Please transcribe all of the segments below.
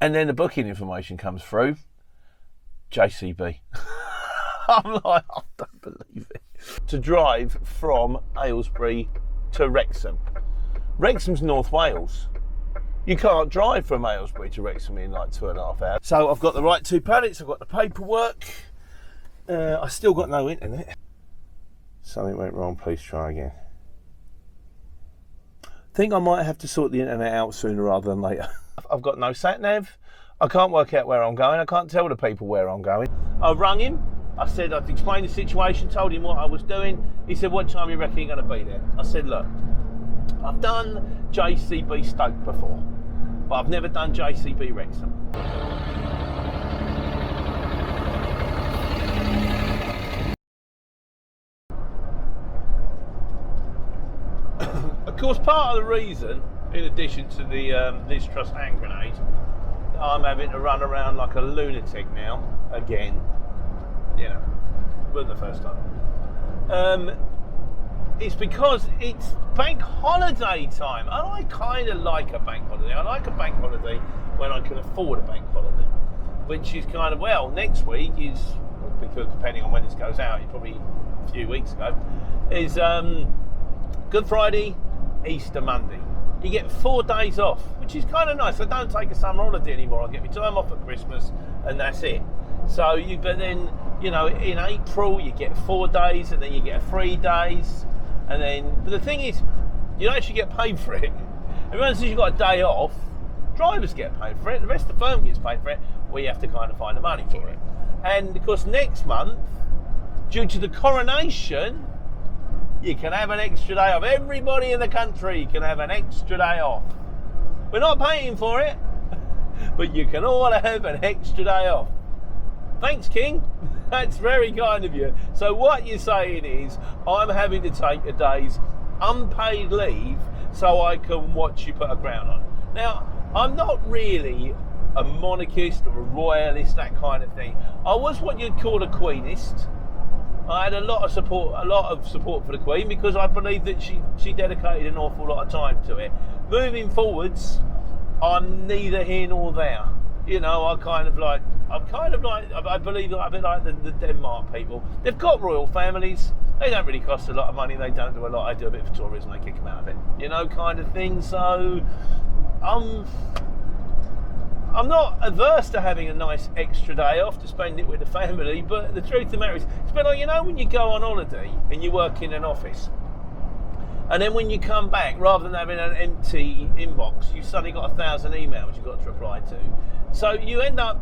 And then the booking information comes through, JCB. I'm like, I don't believe it. To drive from Aylesbury to Wrexham. Wrexham's North Wales. You can't drive from Aylesbury to Wrexham in like 2.5 hours. So I've got the right 2 pallets, I've got the paperwork. I still got no internet. Something went wrong, please try again. I think I might have to sort the internet out sooner rather than later. I've got no sat-nav. I can't work out where I'm going. I can't tell the people where I'm going. I rung him. I said, I'd explained the situation, told him what I was doing. He said, what time you reckon you're going to be there? I said, look, I've done JCB Stoke before, but I've never done JCB Wrexham. Of course, part of the reason, in addition to the Liz Truss hand grenade, I'm having to run around like a lunatic now, again. You know, wasn't the first time. It's because it's bank holiday time, and I kind of like a bank holiday. I like a bank holiday when I can afford a bank holiday, which is kind of, well, next week is, because depending on when this goes out, it's probably a few weeks ago, is Good Friday, Easter Monday. You get 4 days off, which is kind of nice. I don't take a summer holiday anymore. I get my time off at Christmas, and that's it. So but then, you know, in April you get 4 days, and then you get 3 days, and then. But the thing is, you don't actually get paid for it. Everyone says you've got a day off. Drivers get paid for it. The rest of the firm gets paid for it. Well, you have to kind of find the money for it. And of course, next month, due to the coronation, you can have an extra day off. Everybody in the country can have an extra day off. We're not paying for it, but you can all have an extra day off. Thanks, King. That's very kind of you. So what you're saying is, I'm having to take a day's unpaid leave so I can watch you put a crown on. Now, I'm not really a monarchist or a royalist, that kind of thing. I was what you'd call a queenist. I had a lot of support for the Queen, because I believe that she dedicated an awful lot of time to it. Moving forwards, I'm neither here nor there. You know, I believe a bit like the Denmark people. They've got royal families. They don't really cost a lot of money. They don't do a lot. I do a bit for tourism. They kick them out of it. You know, kind of thing. So, I'm not averse to having a nice extra day off to spend it with the family, but the truth of the matter is, it's a bit like, you know, when you go on holiday and you work in an office, and then when you come back, rather than having an empty inbox, you've suddenly got 1,000 emails you've got to reply to. So you end up,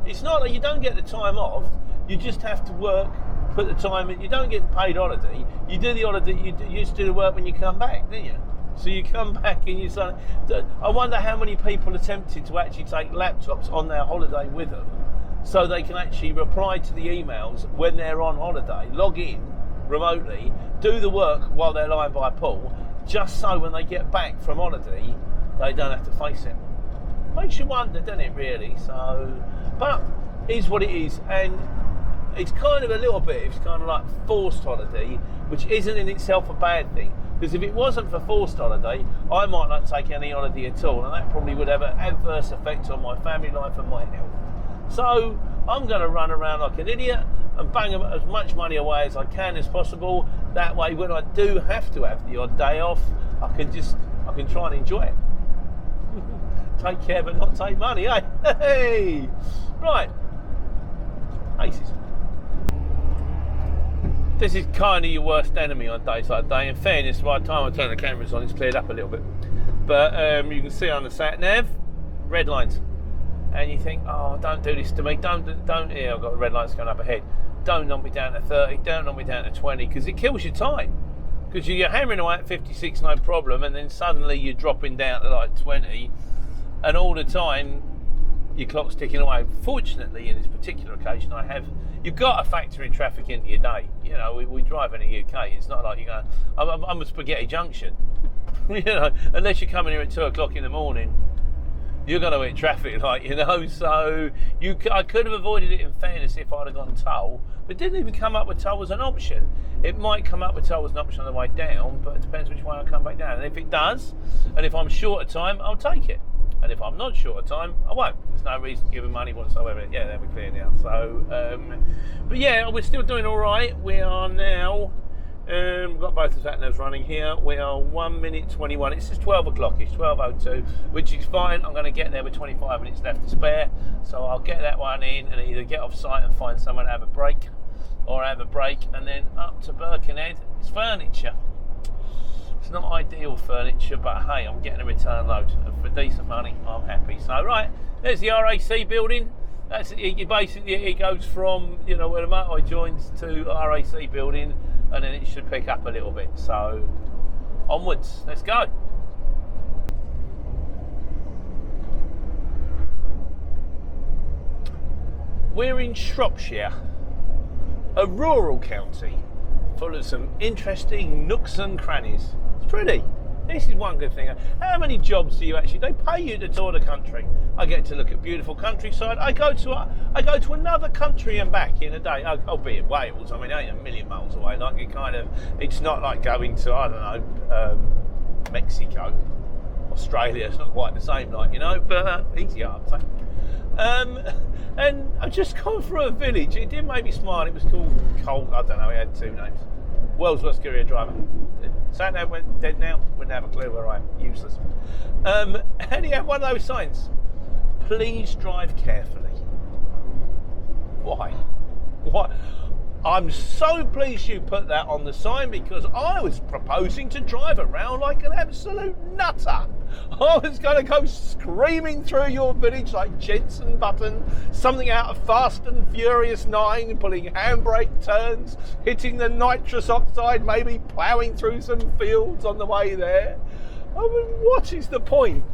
it's not like you don't get the time off, you just have to work, put the time in. You don't get paid holiday, you do the holiday, you just do the work when you come back, don't you? So you come back and you say, I wonder how many people attempted to actually take laptops on their holiday with them so they can actually reply to the emails when they're on holiday, log in remotely, do the work while they're lying by a pool, just so when they get back from holiday, they don't have to face it. Makes you wonder, doesn't it, really? So, but it is what it is, and it's kind of a little bit, it's kind of like forced holiday, which isn't in itself a bad thing. Because if it wasn't for forced holiday, I might not take any holiday at all, and that probably would have an adverse effect on my family life and my health. So I'm going to run around like an idiot and bang as much money away as I can as possible. That way, when I do have to have the odd day off, I can try and enjoy it. Take care, but not take money, eh? Hey! Right. Aces. This is kind of your worst enemy on days like today. In fairness, by the time I turn the cameras on, it's cleared up a little bit. But you can see on the sat-nav, red lines. And you think, oh, don't do this to me. Don't, here, I've got the red lights going up ahead. Don't knock me down to 30, don't knock me down to 20, because it kills your time. Because you're hammering away at 56, no problem, and then suddenly you're dropping down to like 20, and all the time, your clock's ticking away. Fortunately, in this particular occasion, you've got to factor in traffic into your day. You know, we drive in the UK. It's not like you're going, I'm a Spaghetti Junction. You know, unless you're coming here at 2 o'clock in the morning, you're going to hit traffic, like, you know. So I could have avoided it, in fairness, if I'd have gone toll, but it didn't even come up with toll as an option. It might come up with toll as an option on the way down, but it depends which way I come back down. And if it does, and if I'm short of time, I'll take it. And if I'm not short of time, I won't. There's no reason to give them money whatsoever. Yeah, there we're clear now. So, but yeah, we're still doing all right. We are now, we've got both the sat navs running here. We are 1 minute 21. It's just 12 o'clock. It's 12:02, which is fine. I'm going to get there with 25 minutes left to spare. So I'll get that one in and either get off site and find someone to have a break, or have a break and then up to Birkenhead. It's furniture. It's not ideal furniture, but hey, I'm getting a return load. And for decent money, I'm happy. So, right, there's the RAC building. That's it. Basically, it goes from, you know, where the motorway joins to RAC building, and then it should pick up a little bit. So, onwards. Let's go. We're in Shropshire, a rural county full of some interesting nooks and crannies. It's pretty. This is one good thing. How many jobs do you actually? They pay you to tour the country. I get to look at beautiful countryside. I go to another country and back in a day. Albeit Wales. I mean, it ain't a million miles away. Like it's not like going to, I don't know, Mexico, Australia. It's not quite the same, like, you know, but easier, I'd say. And I just gone through a village. It did make me smile. It was called Cold. I don't know. It had two names. World's worst courier driver. Sat nav went dead now. Wouldn't have a clue where I am. Useless. And he had one of those signs. Please drive carefully. Why? What? I'm so pleased you put that on the sign, because I was proposing to drive around like an absolute nutter. I was going to go screaming through your village like Jensen Button, something out of Fast and Furious 9, pulling handbrake turns, hitting the nitrous oxide, maybe ploughing through some fields on the way there. I mean, what is the point?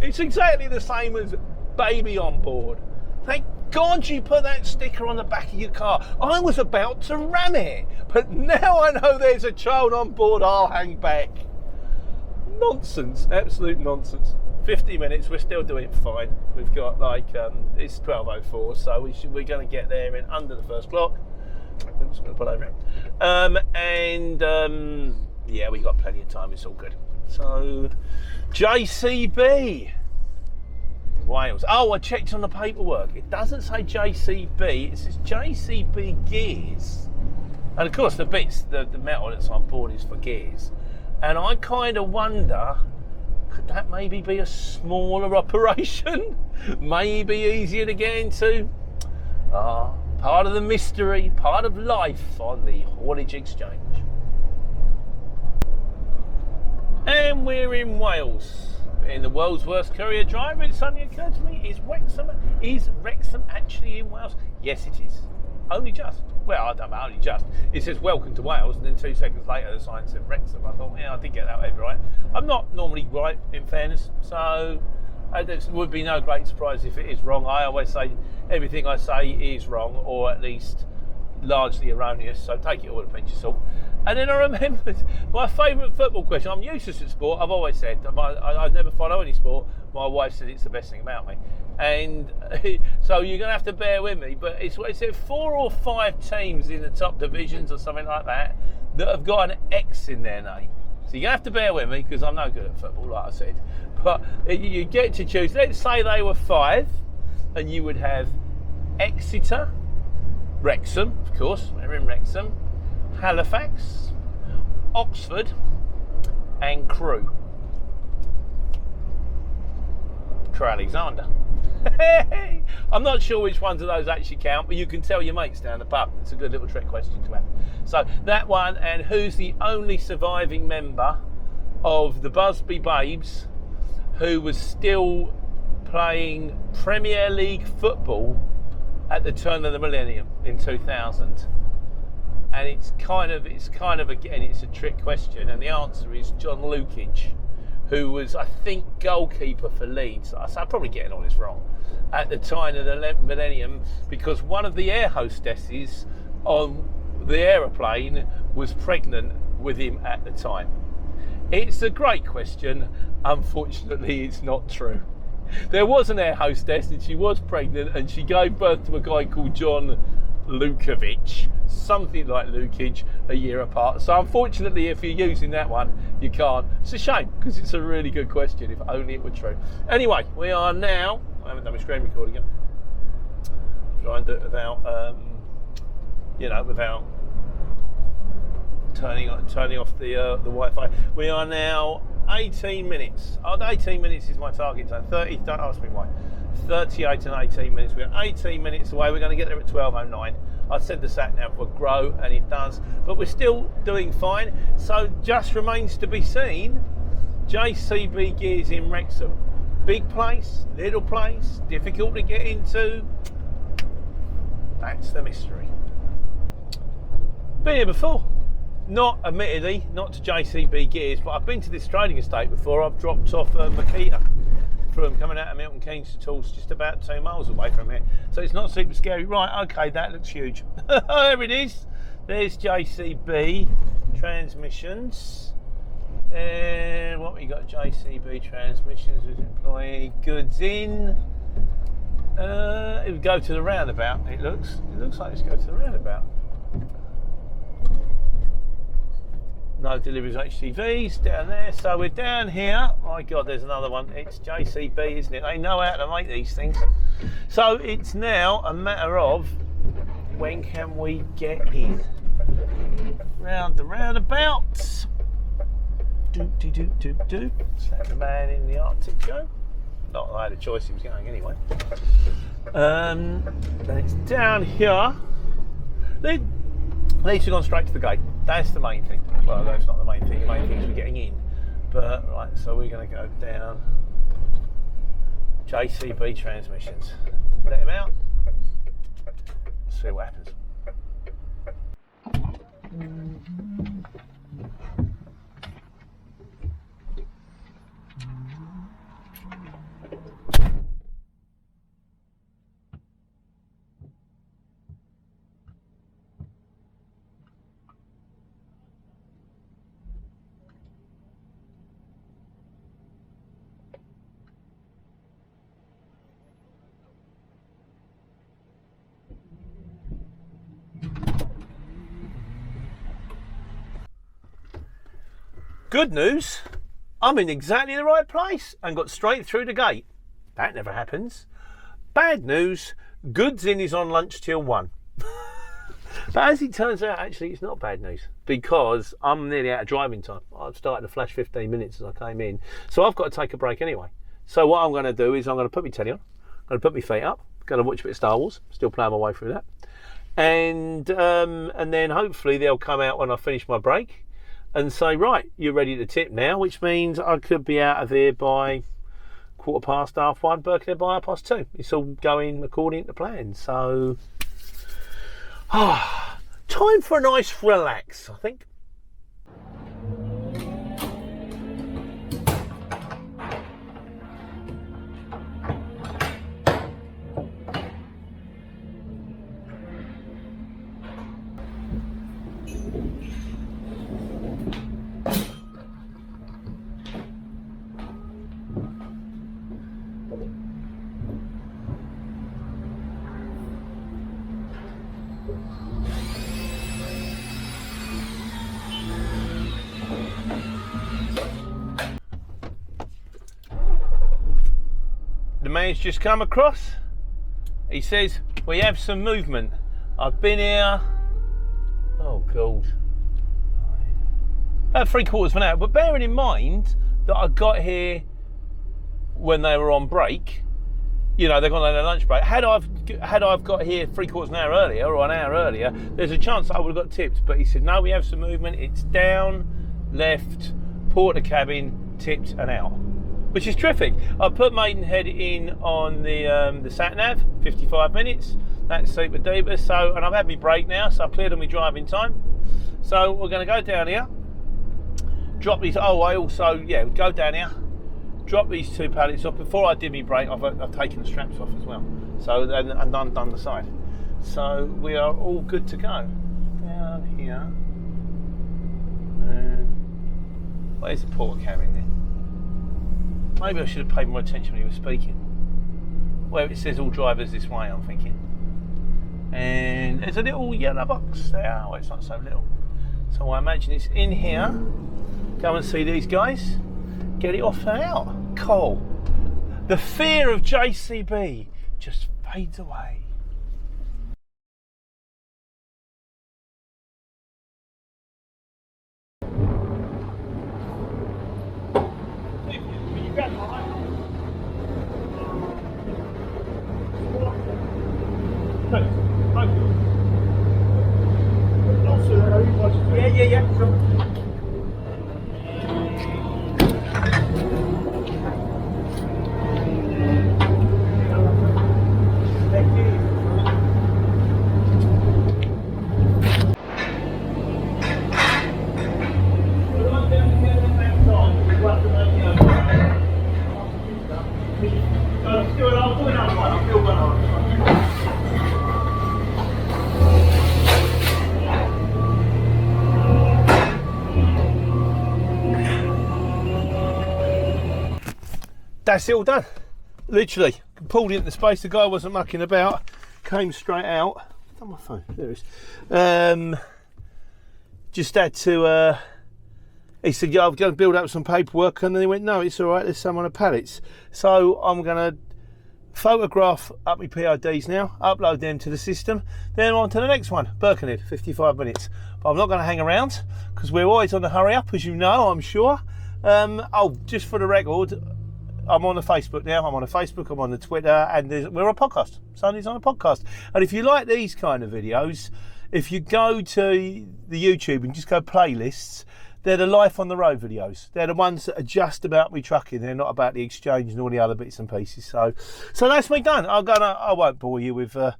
It's exactly the same as baby on board. Thank God you put that sticker on the back of your car. I was about to ram it, but now I know there's a child on board, I'll hang back. Nonsense, absolute nonsense. 50 minutes, we're still doing fine. We've got it's 12:04, so we're going to get there in under the first clock. I'm just going to put over it. Yeah, we got plenty of time. It's all good. So, JCB Wales. Oh, I checked on the paperwork. It doesn't say JCB. It says JCB Gears. And of course, the metal that's on board is for gears. And I kind of wonder, could that maybe be a smaller operation? Maybe easier to get into? Part of the mystery, part of life on the haulage exchange. And we're in Wales. In the world's worst courier driver, it suddenly occurred to me, is Wrexham actually in Wales? Yes, it is. Only just. Well, I don't know, only just. It says welcome to Wales, and then 2 seconds later the sign said Wrexham. I thought, yeah, I did get that right. I'm not normally right, in fairness, so there would be no great surprise if it is wrong. I always say everything I say is wrong, or at least largely erroneous, so take it all with a pinch of salt. And then I remembered my favourite football question. I'm useless at sport. I've always said I never follow any sport. My wife said it's the best thing about me, and so you're going to have to bear with me. But it's 4 or 5 teams in the top divisions or something like that have got an X in their name. So you're going to have to bear with me, because I'm no good at football, like I said. But you get to choose. Let's say they were 5, and you would have Exeter, Wrexham, of course, we're in Wrexham, Halifax, Oxford, and Crewe. Alexander. I'm not sure which ones of those actually count, but you can tell your mates down the pub. It's a good little trick question to have. So that one, and who's the only surviving member of the Busby Babes who was still playing Premier League football at the turn of the millennium in 2000? And it's kind of again, it's a trick question, and the answer is John Lukage, who was, I think, goalkeeper for Leeds. So I'm probably getting all this wrong. At the time of the millennium, because one of the air hostesses on the aeroplane was pregnant with him at the time. It's a great question. Unfortunately, it's not true. There was an air hostess, and she was pregnant, and she gave birth to a guy called John Lukovic, something like Lukage, a year apart. So unfortunately, if you're using that one, You can't. It's a shame, because it's a really good question, if only it were true. Anyway, we are now, I haven't done my screen recording yet. Try and do it without, without turning off the Wi-Fi. We are now 18 minutes. 18 minutes is my target time. 30, don't ask me why. 38 and 18 minutes. We're 18 minutes away. We're going to get there at 12:09. I said the sat nav would grow, and it does, but we're still doing fine. So just remains to be seen. JCB Gears in Wrexham. Big place, little place, difficult to get into. That's the mystery. Been here before. Not, admittedly, not to JCB Gears, but I've been to this trading estate before. I've dropped off Makita from coming out of Milton Keynes to Tools, just about 2 miles away from here. So it's not super scary. Right, okay, that looks huge. There it is. There's JCB transmissions. And what we got? JCB transmissions with employee goods in. It would go to the roundabout. It looks like it's go to the roundabout. No deliveries HCVs down there, so we're down here. My God, there's another one. It's JCB, isn't it? They know how to make these things. So it's now a matter of when can we get in? Round the roundabouts. Do. Let the man in the Arctic go. Not that I had a choice, he was going anyway. And it's down here. They should have gone straight to the gate. That's the main thing. Well, that's not the main thing. The main thing is we're getting in. But, right, so we're going to go down JCB transmissions. Let him out. See what happens. Good news, I'm in exactly the right place and got straight through the gate. That never happens. Bad news, goods in is on lunch till 1. But as it turns out, actually, it's not bad news, because I'm nearly out of driving time. I've started to flash 15 minutes as I came in. So I've got to take a break anyway. So what I'm going to do is I'm going to put my telly on, I'm going to put my feet up, going to watch a bit of Star Wars, still playing my way through that. And then hopefully they'll come out when I finish my break and say, right, you're ready to tip now, which means I could be out of here by 1:15, Birkenhead by 2:30. It's all going according to plan. So, time for a nice relax, I think. The man's just come across. He says, we have some movement. I've been here, oh God, about 3/4 of an hour. But bearing in mind that I got here when they were on break, you know, they're going on their lunch break. Had I've got here 3/4 of an hour earlier or an hour earlier, there's a chance that I would have got tipped. But he said, no, we have some movement. It's down, left, porter cabin, tipped and out, which is terrific. I put Maidenhead in on the sat nav, 55 minutes. That's super duper. So, and I've had my break now, so I've cleared on my driving time. So we're going to go down here, drop these. Oh, I also go down here, drop these 2 pallets off. Before I did my break, I've taken the straps off as well. So and undone the side. So we are all good to go. Down here. Where's the porter cabin then? Maybe I should have paid more attention when he was speaking. Where it says all drivers this way, I'm thinking. And there's a little yellow box there. Oh, it's not so little. So I imagine it's in here. Go and see these guys. Get it off and out. Cool. The fear of JCB just fades away. Yeah. Sure. That's it all done. Literally pulled it into space. The guy wasn't mucking about. Came straight out. On my phone. There it is. Just had to. He said, "Yeah, I'm going to build up some paperwork," and then he went, "No, it's all right. There's some on the pallets." So I'm going to photograph up my PIDs now, upload them to the system, then on to the next one. Birkenhead, 55 minutes. But I'm not going to hang around because we're always on the hurry up, as you know, I'm sure. Oh, just for the record, I'm on the Facebook now. I'm on the Facebook, I'm on the Twitter, and we're a podcast. Sundays on a podcast. And if you like these kind of videos, if you go to the YouTube and just go playlists, they're the Life on the Road videos. They're the ones that are just about me trucking. They're not about the exchange and all the other bits and pieces. So that's me done. I won't bore you with the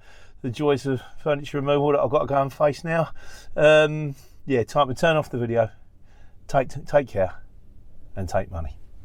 joys of furniture removal that I've got to go and face now. Yeah, time to turn off the video. Take care and take money.